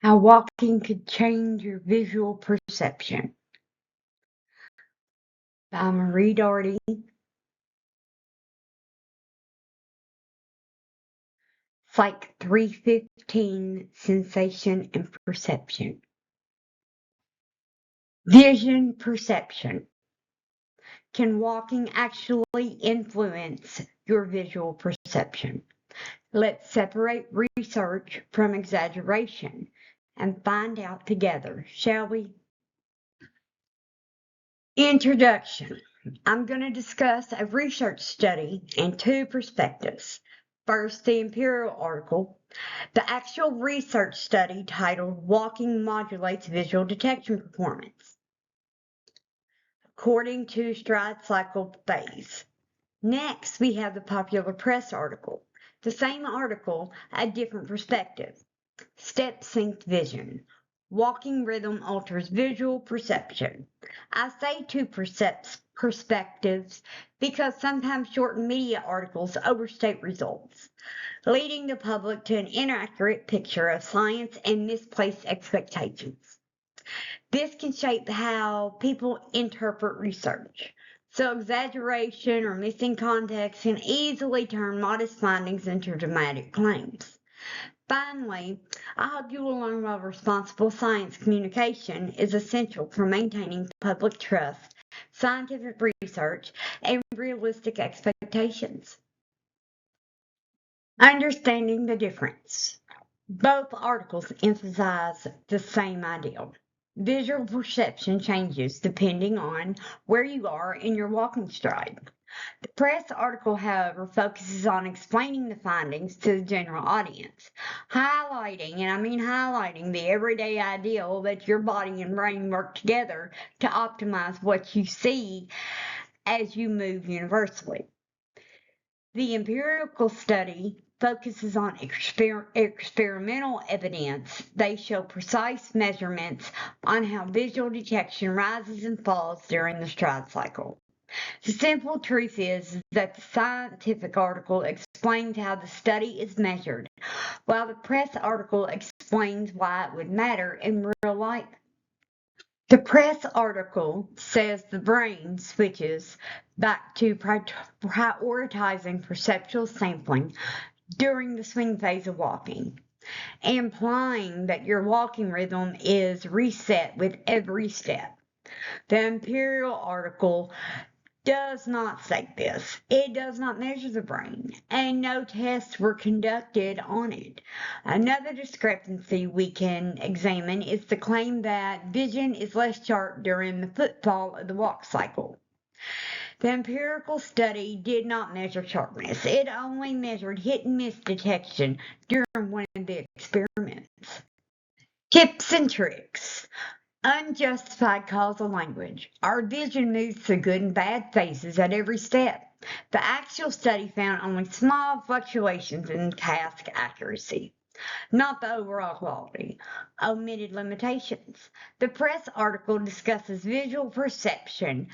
How walking could change your visual perception by Marie Doherty. Psych 315, Sensation and Perception. Vision perception. Can walking actually influence your visual perception? Let's separate research from exaggeration and find out together, shall we? Introduction. I'm going to discuss a research study and two perspectives. First, the Imperial article. The actual research study titled Walking Modulates Visual Detection Performance, according to stride cycle phase. Next, we have the popular press article. The same article, a different perspective. Step synced vision. Walking rhythm alters visual perception. I say two perspectives because sometimes short media articles overstate results, leading the public to an inaccurate picture of science and misplaced expectations. This can shape how people interpret research. So exaggeration or missing context can easily turn modest findings into dramatic claims. Finally, I hope you will learn why responsible science communication is essential for maintaining public trust, scientific research, and realistic expectations. Understanding the difference. Both articles emphasize the same ideal. Visual perception changes depending on where you are in your walking stride. The press article, however, focuses on explaining the findings to the general audience, highlighting, and I mean highlighting, the everyday ideal that your body and brain work together to optimize what you see as you move universally. The empirical study focuses on experimental evidence. They show precise measurements on how visual detection rises and falls during the stride cycle. The simple truth is that the scientific article explains how the study is measured, while the press article explains why it would matter in real life. The press article says the brain switches back to prioritizing perceptual sampling during the swing phase of walking, implying that your walking rhythm is reset with every step. The Imperial article does not say this. It does not measure the brain, and no tests were conducted on it. Another discrepancy we can examine is the claim that vision is less sharp during the footfall of the walk cycle. The empirical study did not measure sharpness. It only measured hit and miss detection during one of the experiments. Tips and tricks. Unjustified causal language. Our vision moves through good and bad phases at every step. The actual study found only small fluctuations in task accuracy, not the overall quality. Omitted limitations. The press article discusses visual perception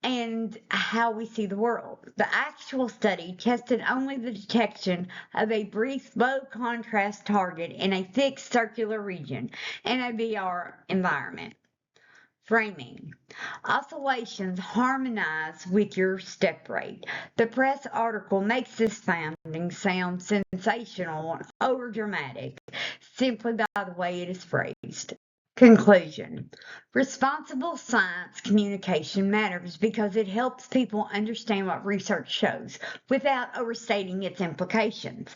and how we see the world. The actual study tested only the detection of a brief low contrast target in a fixed circular region in a VR environment. Framing. Oscillations harmonize with your step rate. The press article makes this finding sound sensational and overdramatic simply by the way it is phrased. Conclusion. Responsible science communication matters because it helps people understand what research shows without overstating its implications.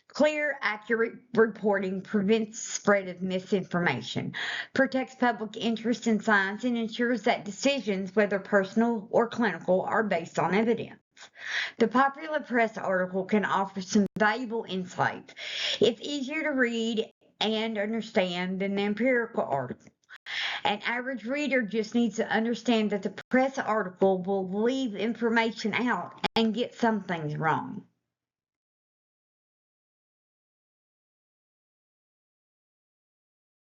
Clear, accurate reporting prevents spread of misinformation, protects public interest in science, and ensures that decisions, whether personal or clinical, are based on evidence. The popular press article can offer some valuable insights. It's easier to read and understand than the empirical article. An average reader just needs to understand that the press article will leave information out and get some things wrong.